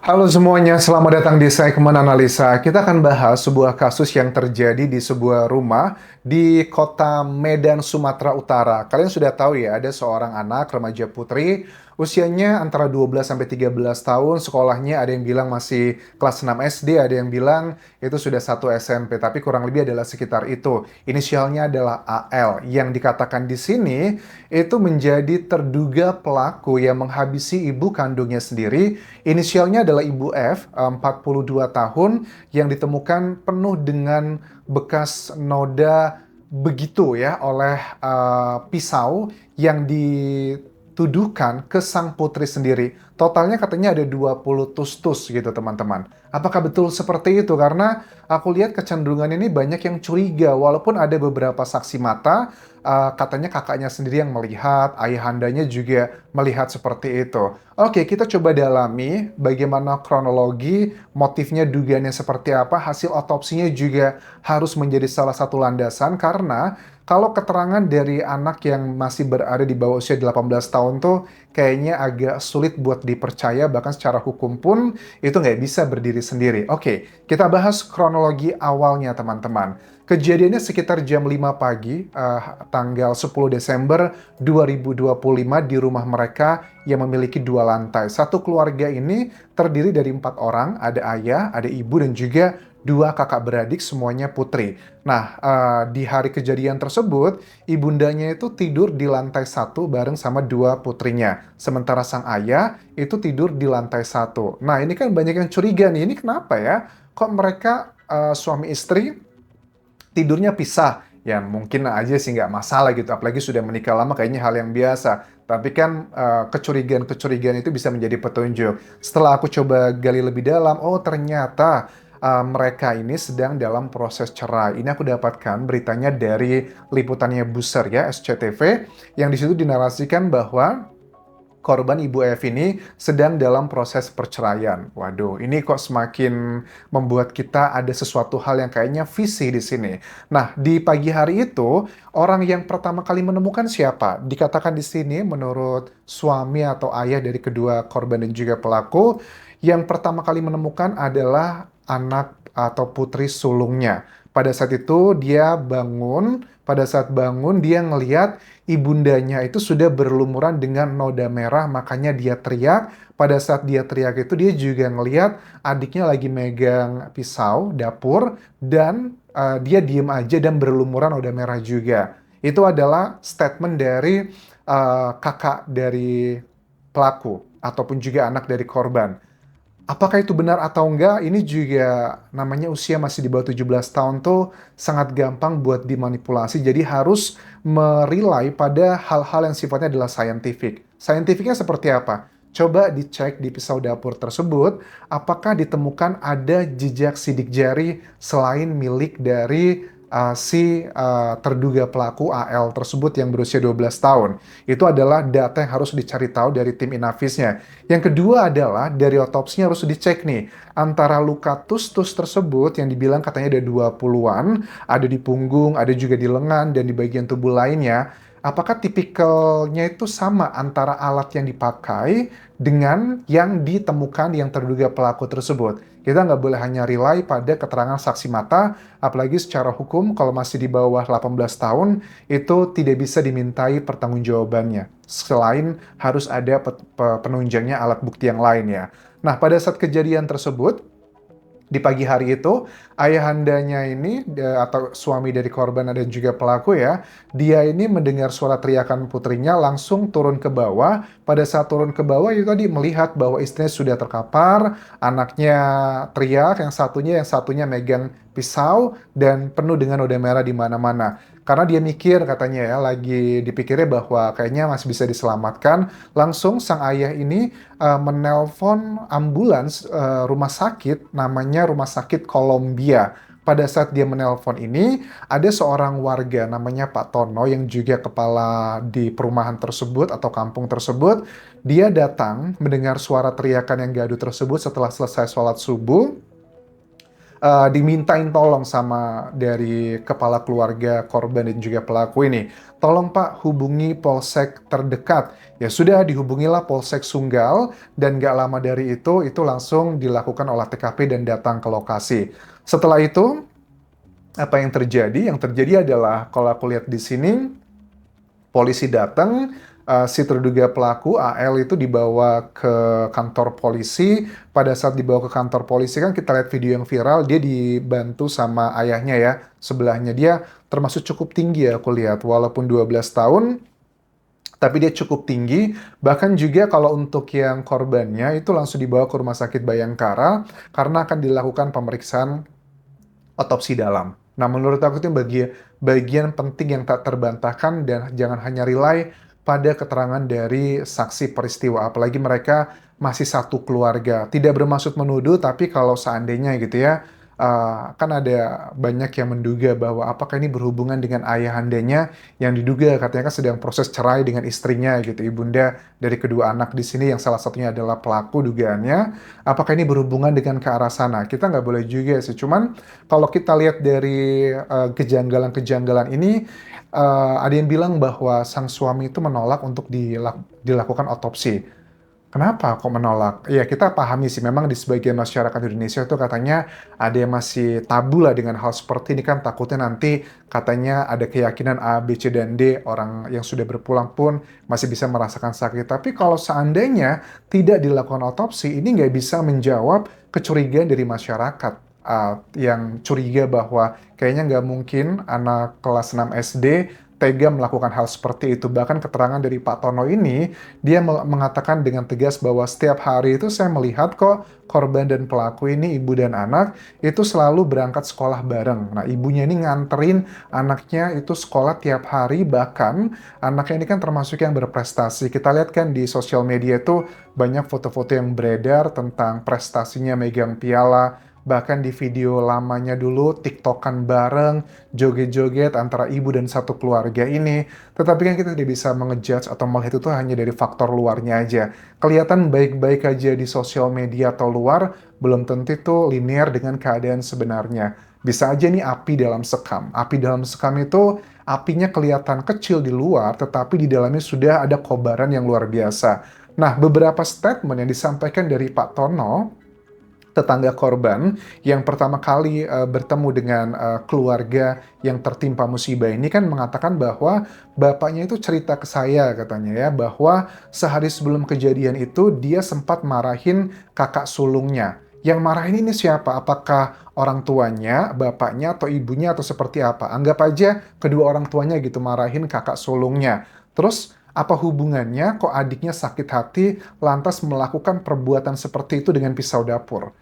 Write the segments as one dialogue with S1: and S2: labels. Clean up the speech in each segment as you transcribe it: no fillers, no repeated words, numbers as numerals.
S1: Halo semuanya, selamat datang di segmen analisa. Kita akan bahas sebuah kasus yang terjadi di sebuah rumah di kota Medan, Sumatera Utara. Kalian sudah tahu ya, ada seorang anak remaja putri, usianya antara 12 sampai 13 tahun, sekolahnya ada yang bilang masih kelas 6 SD, ada yang bilang itu sudah satu SMP, tapi kurang lebih adalah sekitar itu. Inisialnya adalah AL, yang dikatakan di sini itu menjadi terduga pelaku yang menghabisi ibu kandungnya sendiri. Inisialnya adalah Ibu F, 42 tahun, yang ditemukan penuh dengan bekas noda begitu ya oleh pisau yang dituduhkan ke sang putri sendiri. Totalnya katanya ada 20 tustus gitu teman-teman. Apakah betul seperti itu? Karena aku lihat kecenderungan ini banyak yang curiga walaupun ada beberapa saksi mata, katanya kakaknya sendiri yang melihat, ayahandanya juga melihat seperti itu. Oke, kita coba dalami bagaimana kronologi, motifnya, dugaannya seperti apa, hasil otopsinya juga harus menjadi salah satu landasan karena kalau keterangan dari anak yang masih berada di bawah usia 18 tahun tuh kayaknya agak sulit buat dipercaya, bahkan secara hukum pun itu nggak bisa berdiri sendiri. Oke, kita bahas kronologi awalnya teman-teman. Kejadiannya sekitar jam 5 pagi, tanggal 10 Desember 2025 di rumah mereka yang memiliki dua lantai. Satu keluarga ini terdiri dari 4 orang, ada ayah, ada ibu, dan juga dua kakak beradik, semuanya putri. Nah, di hari kejadian tersebut, ibundanya itu tidur di lantai 1 bareng sama dua putrinya. Sementara sang ayah itu tidur di lantai 1. Nah, ini kan banyak yang curiga nih, ini kenapa ya? Kok mereka suami istri tidurnya pisah? Ya mungkin aja sih nggak masalah gitu, apalagi sudah menikah lama kayaknya hal yang biasa. Tapi kan kecurigaan-kecurigaan itu bisa menjadi petunjuk. Setelah aku coba gali lebih dalam, oh ternyata mereka ini sedang dalam proses cerai. Ini aku dapatkan beritanya dari liputannya Buser ya, SCTV, yang di situ dinarasikan bahwa korban Ibu F ini sedang dalam proses perceraian. Waduh, ini kok semakin membuat kita ada sesuatu hal yang kayaknya visi di sini. Nah, di pagi hari itu, orang yang pertama kali menemukan siapa? Dikatakan di sini menurut suami atau ayah dari kedua korban dan juga pelaku, yang pertama kali menemukan adalah anak atau putri sulungnya. Pada saat itu dia bangun, pada saat bangun dia ngeliat ibundanya itu sudah berlumuran dengan noda merah, makanya dia teriak. Pada saat dia teriak itu dia juga ngeliat adiknya lagi megang pisau dapur dan dia diem aja dan berlumuran noda merah juga. Itu adalah statement dari kakak dari pelaku ataupun juga anak dari korban. Apakah itu benar atau enggak, ini juga namanya usia masih di bawah 17 tahun tuh sangat gampang buat dimanipulasi. Jadi harus merilai pada hal-hal yang sifatnya adalah scientific. Scientificnya seperti apa? Coba dicek di pisau dapur tersebut, apakah ditemukan ada jejak sidik jari selain milik dari si terduga pelaku AL tersebut yang berusia 12 tahun. Itu adalah data yang harus dicari tahu dari tim Inavisnya. Yang kedua adalah dari otopsinya harus dicek nih, antara luka tustus tersebut yang dibilang katanya ada 20-an, ada di punggung, ada juga di lengan, dan di bagian tubuh lainnya, apakah tipikalnya itu sama antara alat yang dipakai dengan yang ditemukan yang terduga pelaku tersebut. Kita nggak boleh hanya rely pada keterangan saksi mata, apalagi secara hukum kalau masih di bawah 18 tahun, itu tidak bisa dimintai pertanggungjawabannya. Selain harus ada penunjangnya alat bukti yang lain ya. Nah, pada saat kejadian tersebut, di pagi hari itu, ayahandanya ini, atau suami dari korban dan juga pelaku ya, dia ini mendengar suara teriakan putrinya langsung turun ke bawah. Pada saat turun ke bawah itu tadi melihat bahwa istrinya sudah terkapar, anaknya teriak, yang satunya megang pisau dan penuh dengan noda merah di mana-mana. Karena dia mikir katanya ya, lagi dipikirnya bahwa kayaknya masih bisa diselamatkan, langsung sang ayah ini menelpon ambulans rumah sakit, namanya Rumah Sakit Kolombia. Pada saat dia menelpon ini, ada seorang warga namanya Pak Tono yang juga kepala di perumahan tersebut atau kampung tersebut. Dia datang mendengar suara teriakan yang gaduh tersebut setelah selesai sholat subuh. dimintain tolong sama dari kepala keluarga korban dan juga pelaku ini. Tolong Pak, hubungi polsek terdekat. Ya sudah, dihubungilah polsek Sunggal, dan gak lama dari itu langsung dilakukan olah TKP dan datang ke lokasi. Setelah itu, apa yang terjadi? Yang terjadi adalah, kalau aku lihat di sini, polisi datang, si terduga pelaku AL itu dibawa ke kantor polisi. Pada saat dibawa ke kantor polisi kan kita lihat video yang viral, dia dibantu sama ayahnya ya, sebelahnya. Dia termasuk cukup tinggi ya aku lihat, walaupun 12 tahun, tapi dia cukup tinggi. Bahkan juga kalau untuk yang korbannya itu langsung dibawa ke Rumah Sakit Bayangkara karena akan dilakukan pemeriksaan otopsi dalam. Nah, menurut aku itu bagian penting yang tak terbantahkan, dan jangan hanya rely pada keterangan dari saksi peristiwa, apalagi mereka masih satu keluarga. Tidak bermaksud menuduh, tapi kalau seandainya gitu ya, kan ada banyak yang menduga bahwa apakah ini berhubungan dengan ayahandanya yang diduga katanya kan sedang proses cerai dengan istrinya gitu, ibunda dari kedua anak di sini yang salah satunya adalah pelaku dugaannya. Apakah ini berhubungan dengan ke arah sana? Kita nggak boleh juga sih. Cuman kalau kita lihat dari kejanggalan-kejanggalan ini, ada yang bilang bahwa sang suami itu menolak untuk dilakukan otopsi. Kenapa kok menolak? Ya, kita pahami sih, memang di sebagian masyarakat Indonesia itu katanya ada yang masih tabu lah dengan hal seperti ini kan, takutnya nanti katanya ada keyakinan A, B, C, dan D, orang yang sudah berpulang pun masih bisa merasakan sakit. Tapi kalau seandainya tidak dilakukan otopsi, ini nggak bisa menjawab kecurigaan dari masyarakat, yang curiga bahwa kayaknya nggak mungkin anak kelas 6 SD tega melakukan hal seperti itu. Bahkan keterangan dari Pak Tono ini, dia mengatakan dengan tegas bahwa setiap hari itu saya melihat kok korban dan pelaku ini, ibu dan anak, itu selalu berangkat sekolah bareng. Nah, ibunya ini nganterin anaknya itu sekolah tiap hari, bahkan anaknya ini kan termasuk yang berprestasi. Kita lihat kan di sosial media itu banyak foto-foto yang beredar tentang prestasinya megang piala. Bahkan di video lamanya dulu, TikTokan bareng, joget-joget antara ibu dan satu keluarga ini. Tetapi kan kita tidak bisa mengejudge atau melihat itu hanya dari faktor luarnya aja. Kelihatan baik-baik aja di sosial media atau luar, belum tentu itu linear dengan keadaan sebenarnya. Bisa aja nih api dalam sekam. Api dalam sekam itu apinya kelihatan kecil di luar, tetapi di dalamnya sudah ada kobaran yang luar biasa. Nah, beberapa statement yang disampaikan dari Pak Tono, tetangga korban, yang pertama kali bertemu dengan keluarga yang tertimpa musibah ini, kan mengatakan bahwa bapaknya itu cerita ke saya katanya ya, bahwa sehari sebelum kejadian itu dia sempat marahin kakak sulungnya. Yang marahin ini siapa? Apakah orang tuanya, bapaknya, atau ibunya, atau seperti apa? Anggap aja kedua orang tuanya gitu marahin kakak sulungnya. Terus apa hubungannya kok adiknya sakit hati lantas melakukan perbuatan seperti itu dengan pisau dapur?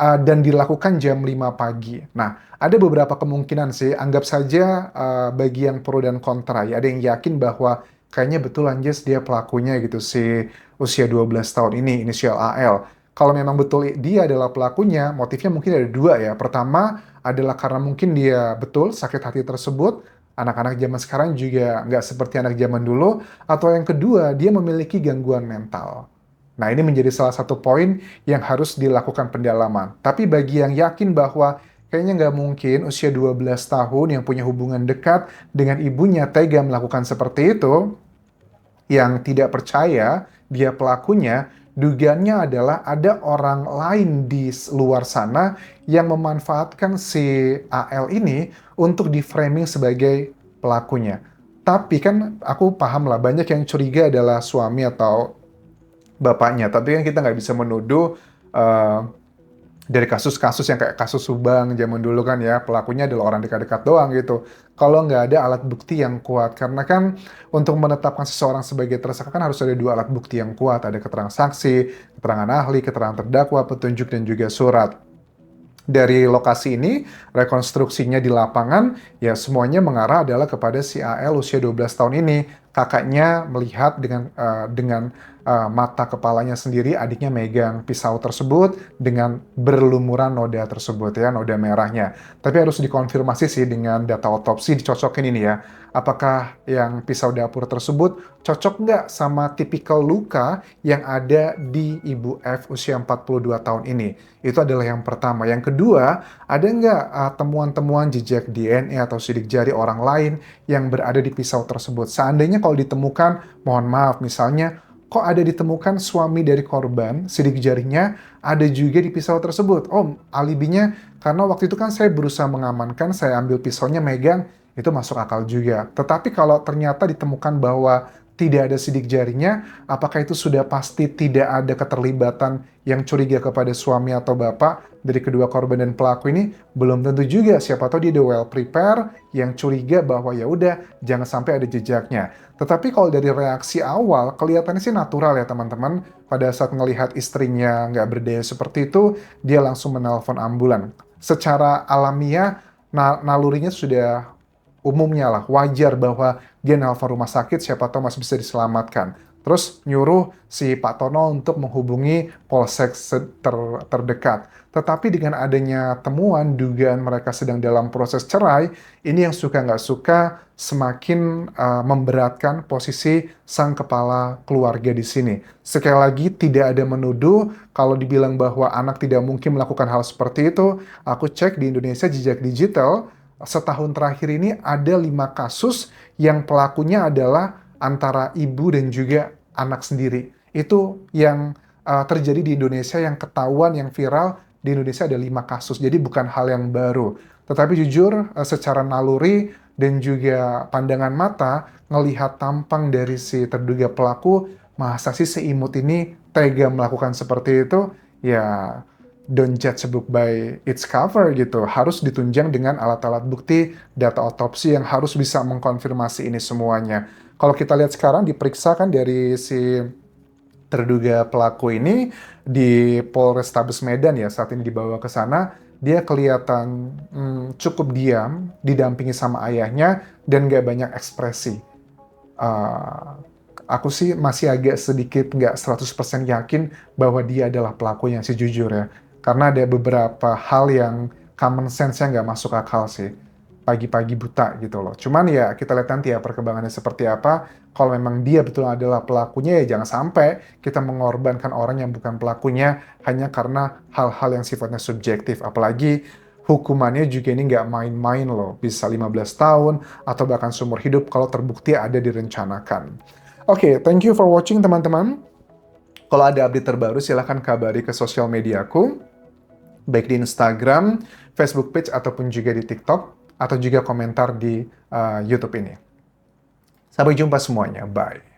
S1: Dan dilakukan jam 5 pagi. Nah, ada beberapa kemungkinan sih, anggap saja bagi yang pro dan kontra ya. Ada yang yakin bahwa kayaknya betul Anjas dia pelakunya gitu, si usia 12 tahun ini, inisial AL. Kalau memang betul dia adalah pelakunya, motifnya mungkin ada dua ya. Pertama adalah karena mungkin dia betul sakit hati tersebut, anak-anak zaman sekarang juga nggak seperti anak zaman dulu, atau yang kedua, dia memiliki gangguan mental. Nah, ini menjadi salah satu poin yang harus dilakukan pendalaman. Tapi bagi yang yakin bahwa kayaknya nggak mungkin usia 12 tahun yang punya hubungan dekat dengan ibunya tega melakukan seperti itu, yang tidak percaya dia pelakunya, dugaannya adalah ada orang lain di luar sana yang memanfaatkan si AL ini untuk di-framing sebagai pelakunya. Tapi kan aku paham lah, banyak yang curiga adalah suami atau bapaknya. Tapi kan kita nggak bisa menuduh eh, dari kasus-kasus yang kayak kasus Subang zaman dulu kan ya, pelakunya adalah orang dekat-dekat doang gitu. Kalau nggak ada alat bukti yang kuat, karena kan untuk menetapkan seseorang sebagai tersangka kan harus ada dua alat bukti yang kuat, ada keterangan saksi, keterangan ahli, keterangan terdakwa, petunjuk, dan juga surat. Dari lokasi ini, rekonstruksinya di lapangan, ya semuanya mengarah adalah kepada si AL usia 12 tahun ini. Kakaknya melihat dengan mata kepalanya sendiri, adiknya megang pisau tersebut dengan berlumuran noda tersebut ya, noda merahnya. Tapi harus dikonfirmasi sih dengan data otopsi, dicocokin ini ya. Apakah yang pisau dapur tersebut cocok nggak sama tipikal luka yang ada di Ibu F usia 42 tahun ini? Itu adalah yang pertama. Yang kedua, ada nggak temuan-temuan jejak DNA atau sidik jari orang lain yang berada di pisau tersebut? Seandainya kalau ditemukan, mohon maaf, misalnya kok ada ditemukan suami dari korban, sidik jarinya ada juga di pisau tersebut. Oh, alibinya karena waktu itu kan saya berusaha mengamankan, saya ambil pisaunya megang, itu masuk akal juga. Tetapi kalau ternyata ditemukan bahwa tidak ada sidik jarinya, apakah itu sudah pasti tidak ada keterlibatan yang curiga kepada suami atau bapak dari kedua korban dan pelaku ini? Belum tentu juga. Siapa tahu dia udah well prepare, yang curiga bahwa ya udah jangan sampai ada jejaknya. Tetapi kalau dari reaksi awal, kelihatannya sih natural ya teman-teman. Pada saat melihat istrinya nggak berdaya seperti itu, dia langsung menelpon ambulan. Secara alamiah, nalurinya sudah umumnya lah, wajar bahwa dia nelpon rumah sakit, siapa tahu masih bisa diselamatkan. Terus nyuruh si Pak Tono untuk menghubungi polsek terdekat. Tetapi dengan adanya temuan dugaan mereka sedang dalam proses cerai, ini yang suka nggak suka semakin memberatkan posisi sang kepala keluarga di sini. Sekali lagi tidak ada menuduh, kalau dibilang bahwa anak tidak mungkin melakukan hal seperti itu, aku cek di Indonesia jejak digital, setahun terakhir ini ada 5 kasus yang pelakunya adalah antara ibu dan juga anak sendiri. Itu yang terjadi di Indonesia, yang ketahuan, yang viral di Indonesia ada 5 kasus. Jadi bukan hal yang baru. Tetapi jujur secara naluri dan juga pandangan mata, ngelihat tampang dari si terduga pelaku, masa sih seimut ini tega melakukan seperti itu? Ya, don't judge a book by its cover gitu. Harus ditunjang dengan alat-alat bukti, data otopsi yang harus bisa mengkonfirmasi ini semuanya. Kalau kita lihat sekarang diperiksa kan dari si terduga pelaku ini di Polrestabes Medan ya, saat ini dibawa ke sana, dia kelihatan cukup diam, didampingi sama ayahnya, dan nggak banyak ekspresi. Uh, aku sih masih agak sedikit nggak 100% yakin bahwa dia adalah pelakunya sih jujur ya. Karena ada beberapa hal yang common sense-nya nggak masuk akal sih. Pagi-pagi buta gitu loh. Cuman ya kita lihat nanti ya perkembangannya seperti apa. Kalau memang dia betul adalah pelakunya ya jangan sampai kita mengorbankan orang yang bukan pelakunya hanya karena hal-hal yang sifatnya subjektif. Apalagi hukumannya juga ini nggak main-main loh. Bisa 15 tahun atau bahkan seumur hidup kalau terbukti ada direncanakan. Oke, thank you for watching teman-teman. Kalau ada update terbaru silahkan kabari ke sosial mediaku, baik di Instagram, Facebook page, ataupun juga di TikTok, atau juga komentar di YouTube ini. Sampai jumpa semuanya, bye.